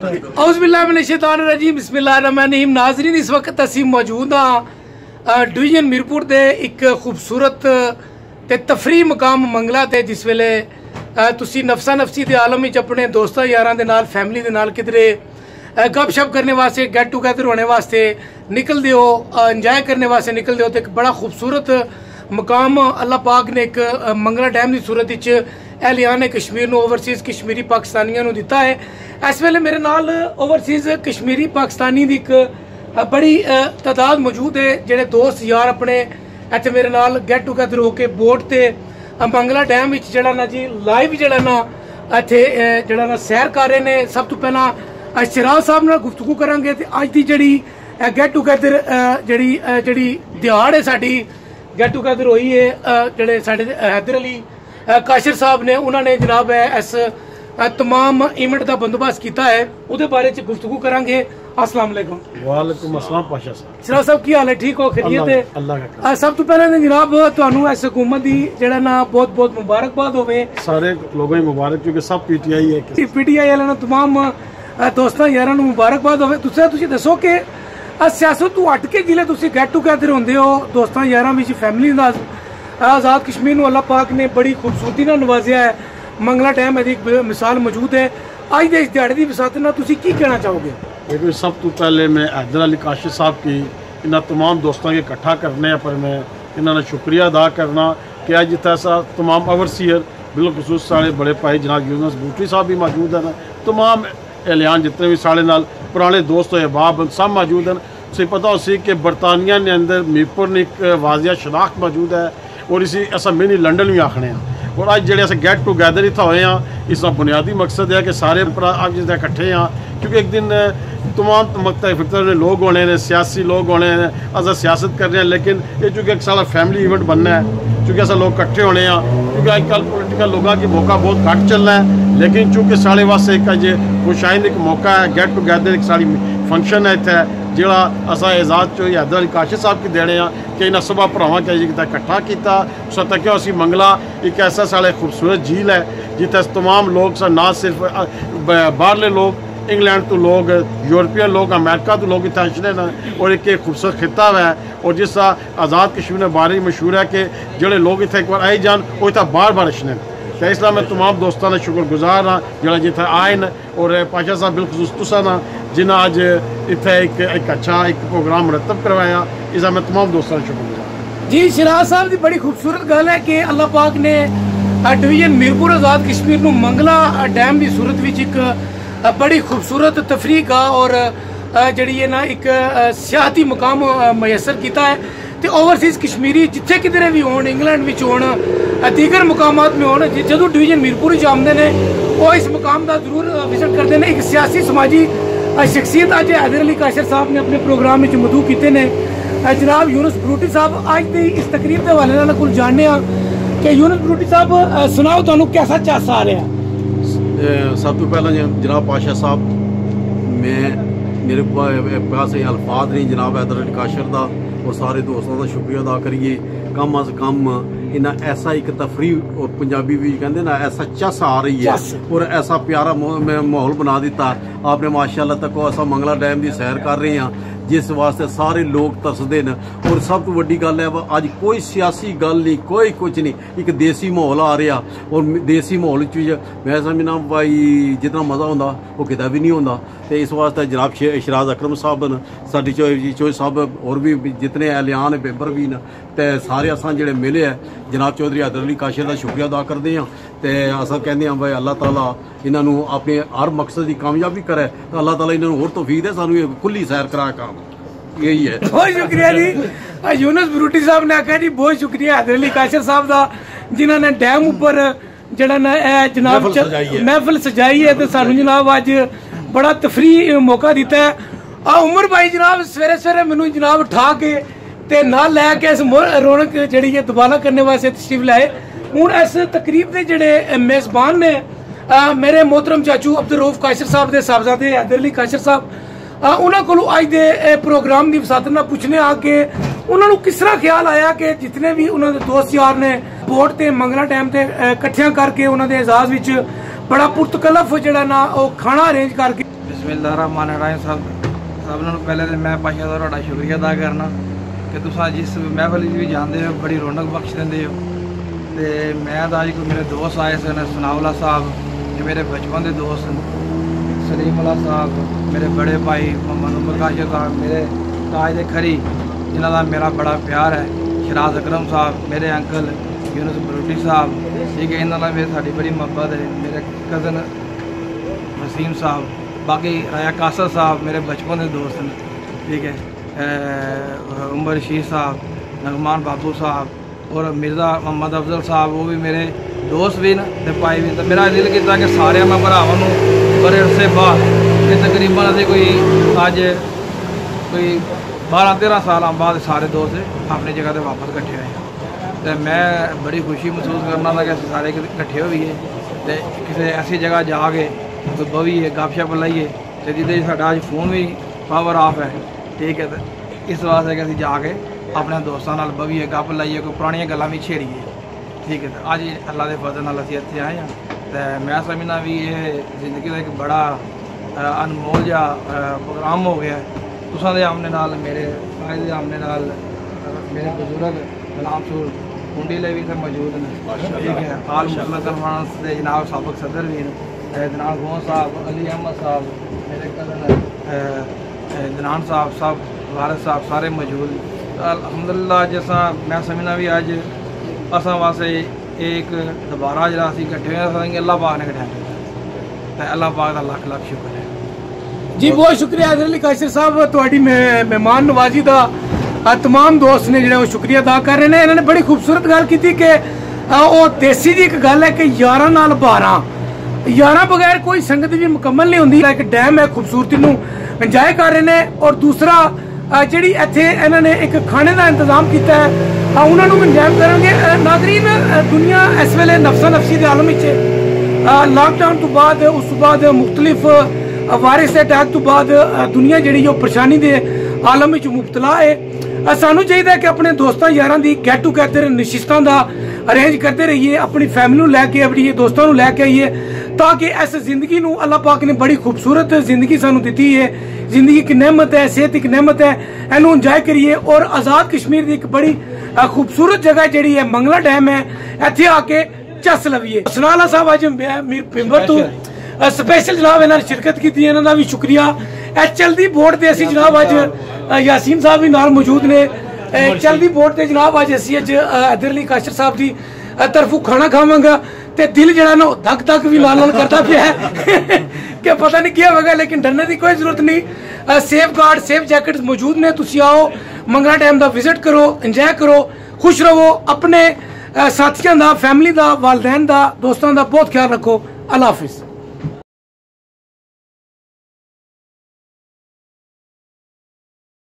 औज़ुबिल्लाहिमिनश्शैतानिर्रजीम बिस्मिल्लाहिर्रहमानिर्रहीम। नाज़रीन, इस वक्त असीं मौजूद हाँ डिवीजन मीरपुर के एक खूबसूरत ते तफरी मुकाम मंगला ते, जिस वेले तुसी नफसा नफसी के आलम विच अपने दोस्तों यारां दे नाल फैमिली दे नाल किधरे गपशप करने वास्ते, गेट टूगेदर होने वास्ते निकलते हो, इंजॉय करने वास्ते निकलते हो, तो एक बड़ा खूबसूरत मुकाम अल्लाह पाक ने एक मंगला डैम की सूरत एहलियान कश्मीर नूं, ओवरसीज़ कश्मीरी पाकिस्तानियों नूं दिता है। इस वेले मेरे नाल ओवरसीज़ कश्मीरी पाकिस्तानी की एक बड़ी तादाद मौजूद है, जेडे दोस्त यार अपने इत्थे मेरे नाल गेट टूगेदर होके बोट ते मंगला डैम विच जेड़ा ना जी लाइव जेड़ा ना इत्थे जेड़ा ना सैर कर रहे ने। सब तो पहला शराज साहब नाल गुफ्तगू करांगे ते अज दी जेड़ी गेट टूगेदर जेड़ी दिहाड़ है साडी गेट टूगेदर हुई है, जेडे साडे हैदर अली काशिर साहब ने, उन्होंने जनाब इस तमाम इवेंट का बंदोबस्त किया है, उहदे बारे च गुफ्तगू करांगे। अस्सलाम वालेकुम। वालेकुम अस्सलाम पाशा साहब। शराज साहब की हाल है? ठीक हो? खैरियत है? अल्लाह का। सब तो पहले जनाब तुहानू इस हुकूमत की जेड़ा ना बहुत बहुत मुबारकबाद होवे। सारे लोगों को मुबारक, क्योंकि सब पीटीआई है। पीटीआई वाले तमाम दोस्तों यारां नू मुबारकबाद होवे। तुसीं दसो कि सियासत तू हट के जिले तुसीं गेट टूगेदर होंदे हो दोस्तों यारां विच फैमिली नाल, आज़ाद कश्मीर नू अल्लाह पाक ने बड़ी खूबसूरती नाल नवाजिया है। मंगला डैम की एक मिसाल मौजूद है। अज दे इस दिहाड़े की विसात नाल तुसीं की कहना चाहोगे? देखो, सब तो पहले मैं हैदर अली काशिर साहब की इन्होंने तमाम दोस्तों के इकट्ठा करने पर मैं इन्होंने शुक्रिया अदा करना कि अज जितना सा तमाम ओवरसीयर बिलखसूस साढ़े बड़े भाई जनाब यूनुस बूटी साहब भी मौजूद हैं, तमाम एहलियान जितने भी साढ़े नाल पुराने दोस्त अहबाब सब मौजूद हैं। उसे पता हो सी कि बरतानिया ने अंदर मीरपुर ने एक वाजिया शनाख्त मौजूद है, और इसी असा मिनी लंडन भी आखने हैं। और अज जो अस गेट टूगेदर इतना होए हैं, इसका बुनियादी मकसद है कि सारे अज जितने इकट्ठे हैं, क्योंकि एक दिन तमाम मकता फिक्र के लोग होने ने, सियासी लोग होने ने, अस सियासत कर रहे हैं, लेकिन ये चूँकि एक सारा फैमिली इवेंट बनना है, चूँकि अस लोग इकट्ठे होने हैं, क्योंकि अजकल पोलिटिकल लोगों की मौका बहुत घट चलना है, लेकिन चूँकि साढ़े वास्ते एक अज खुशाइन एक मौका है, गेट टूगेदर एक साड़ी फंक्शन है इतने जोड़ा असा एजाज चो हैदर अली काशिर साहब की देने कि इन्होंने सुबह भरावां के इकट्ठा किया। उस तक असी मंगला एक ऐसा साढ़े खूबसूरत झील है जिते तमाम लोग ना सिर्फ बाहरले लोग, इंग्लैंड तो लोग, यूरोपियन लोग, अमेरिका तो लोग इतने अचने न, और एक खूबसूरत खिता है। और जिस आज़ाद कश्मीर में बारे मशहूर है कि जोड़े लोग इतने एक बार आई जान वो इतना बार बार अचने। तो इसलिए मैं तमाम दोस्तों का शुक्रगुजार हाँ जो जिथे आए न, और पाशा साहब बिलखसूस तुसा ना जिन्हें अज इतने एक अच्छा एक प्रोग्राम मुरतब करवाया, इसका मैं तमाम दोस्तों का शुक्रगुजार। जी, शराज साहब की बड़ी खूबसूरत गल है कि अल्लाह पाक ने डिवीजन मीरपुर आज़ाद कश्मीर नूं मंगला डैम की सूरत विच एक बड़ी खूबसूरत तफरी का और जड़ी है ना एक सियाती मुकाम मैसर किया है। तो ओवरसीज़ कश्मीरी जिथे किधरे भी होन, इंग्लैंड में होन, दीगर मुकामात में होन, जो डिवीजन मीरपुर आमदे ने वो इस मुकाम का जरूर विजिट करते हैं। एक सियासी समाजी शख्सियत अज हैदर अली काशिर साहब ने अपने प्रोग्राम में मदू किए ने। जनाब यूनुस बरूटी साहब अज की इस तकरीब के हवाले को जानने कि यूनुस बरूटी साहब सुनाओ, तुहानू कैसा चासा आ रहा? सब तो पहला जनाब पाशा साहब, मैं मेरे पास अल्फाज नहीं जनाब हैदर अली काशिर का और सारे दोस्तों का शुक्रिया अदा करिए। कम अज कम इन्हें ऐसा एक तफरी और पंजाबी भी कहते ना ऐसा चस आ रही है, और ऐसा प्यारा माहौल बना दिता आपने माशाअल्लाह तक। ऐसा मंगला डैम की सैर कर रहे हैं जिस वास्ते सारे लोग तरसते हैं। और सब तो वड्डी गल है अज कोई सियासी गल नहीं, कोई कुछ नहीं, एक देसी माहौल आ रहा, और देसी माहौल मैं समझना भाई जितना मज़ा होंदा वो कितना भी नहीं होंदा। तो इस वास्ते जनाब शराज अकरम साहब न, साडी चौधरी साहब और भी जितने एहलियान मेंबर भी न, तो सारे अस जेडे मिले है जनाब चौधरी हैदर अली काशिर का शुक्रिया अदा करते हैं। तो अस कहते हैं भाई अल्लाह ताला इन्हों अपने हर मकसद की कामयाबी करे, तो अल्लाह ताला इन्होंने होर तौफीक दे, सानू खुली सैर करा काम यही है। बहुत शुक्रिया जी। यूनुस बरूटी साहब ने आखिया जी बहुत शुक्रिया हैदर अली काशिर साहब का, जिन्होंने डैम उपर जड़ा ना जनाब महफिल सजाई है, तो सानू जनाब अज बड़ा तफरी मौका दिता है। उमर भाई जनाब सवेरे सवेरे मैनू जनाब उठा के ते नाल लैके इस रौनक जी दोबारा करने वास्ते तशरीफ लाए। हूँ इस तकरीब के जोड़े मेज़बान ने मेरे मोहतरम चाचू अब्दुल रऊफ काशिर साहब के साहबजादे हैदर अली काशिर साहब, उन्होंने को अज के प्रोग्राम की वसात ना पूछने आ कि उन्होंने किस तरह ख्याल आया कि जितने भी उन्होंने दोस्त यार ने बोट ते मंगला डैम ते इकट्ठियां करके उन्होंने एजाज विच बड़ा पुरतकलफ जड़ा ना खाना अरेंज करके बिस्मिल्लाहिर्रहमानिर्रहीम सब नालों पहले तो मैं पाशा दा तुहाडा शुक्रिया अदा करना कि तुसां जिस महफिल भी जाते हो बड़ी रौनक बख्श देंदे हो। तो मैं तो अज कोई मेरे दोस्त आए सन सनाउल्ला साहब जो मेरे बचपन के दोस्त हैं, सलीमुल्ला साहब मेरे बड़े भाई मोहम्मद प्रकाश साहब मेरे ताज दे खरी जिन्हां दा मेरा बड़ा प्यार है, शराज अकरम साहब मेरे अंकल यूनुस बरूटी साहब, ठीक है, इन्हां नाल मेरी साडी बड़ी मोहब्बत है। मेरे कज़न वसीम साहब, बाकी राया कासर साहब मेरे बचपन के दोस्त हैं, ठीक है, उमर रशीद साहब, नगमान बाबू साहब और मिर्ज़ा मोहम्मद अफजल साहब वो भी मेरे दोस्त भी न ते भाई भी। तो मेरा दिल किया कि सारे मैं भरावां नूं बड़े अरसे बाद कि तकरीबन असीं कोई अज कोई 12-13 साल बाद सारे दोस्त अपनी जगह पर वापस इकट्ठे होए। तो मैं बड़ी खुशी महसूस करना था कि असीं सारे इकट्ठे होइए ते किसी ऐसी जगह जाके कोई बवीए गपशप लाइए तो जिहदे साडा अज फोन भी पावर ऑफ है, ठीक है। तो इस वास्ते कि असीं जाके अपने दोस्तों नाल बवीए गप लाइए कोई पुरानियां गल्लां भी छेड़िए, ठीक है। तो अज अल्लाह के फजल नाल असीं इत्थे आए हैं। तो मैं समझना भी ये जिंदगी का एक बड़ा अनमोल जिहा प्रोग्राम हो गया है। तुसां दे आमने नाल मेरे भाई दे आमने नाल मेरे बुजुर्ग गुलाम सूर कुंडी ले भी इत्थे मौजूद हैं, ठीक है। आल मुस्लिम कॉन्फ्रेंस के जनाब साबिक सदर भी हैं, जनाब गों साहब, अली अहमद साहब, मेरे कज़न जनान साहब सब वारिस साहब सारे मौजूद। अल्हम्दुलिल्लाह जैसा मैं समझना भी अज असां वास्ते एक दोबारा जरा असीं इकट्ठे होए अल्लाह पाक ने कठाया, तो अल्लाह पाक का लख लख शुक्र है जी। बहुत शुक्रिया हैदर अली काशर साहब, तुहाडी मेहमान नवाजी का तमाम दोस्त ने जो शुक्रिया अदा कर रहे हैं। इन्होंने बड़ी खूबसूरत गल की कि देसी जी एक गल है कि 11 नाल 12 11 बगैर कोई संगत भी मुकम्मल नहीं होंगी। एक डैम है, खूबसूरती नूं इंजॉय कर रहे हैं। और दूसरा जी इत्थे इन्होंने एक खाने का इंतजाम किया है, उन्होंने भी इंजॉय करेंगे। नाज़रीन दुनिया इस वेले नफसा नफसी के आलम लॉकडाउन तो बाद उस बाद मुख्तलिफ वायरस अटैक तो बाद दुनिया जी परेशानी के आलम में मुबतला है। सानू चाहिए कि अपने दोस्तों यारां दी गेट टूगेदर नशिस्तां दा अरेंज करते रहिए, अपनी फैमिली लैके अपनी दोस्तों लैके आइए, ताकि इस जिंदगी नूं अल्लाह पाक ने बड़ी खूबसूरत जिंदगी सानू दी है। जिंदगी एक नेमत है, सेहत एक नेमत है, इनू इंजॉय करिए। और आज़ाद कश्मीर की एक बड़ी खूबसूरत जगह जी है मंगला डैम है, इत्थे आके चस लविए। सनाला साहब अज मीर पिंबर तो स्पेशल जनाब इन्होंने शिरकत की, इन्होंने भी शुक्रिया। चलदी बोट से असी जनाब अज यासीन साहब भी नाल मौजूद ने। चलदी बोट से जनाब अज असी हैदर अली काशर साहब की तरफों खाना खावांगा ते दिल जरा ना धक धक भी नाल करता पिया है कि पता नहीं क्या होगा, लेकिन डरने की कोई जरूरत नहीं। सेफ गार्ड सेफ जैकेट मौजूद ने। तुसी आओ मंगला डैम का विजिट करो, इंजॉय करो, खुश रहो, अपने साथियों का, फैमिली का, वालदैन का, दोस्तों का बहुत ख्याल रखो। अल्लाह हाफिज।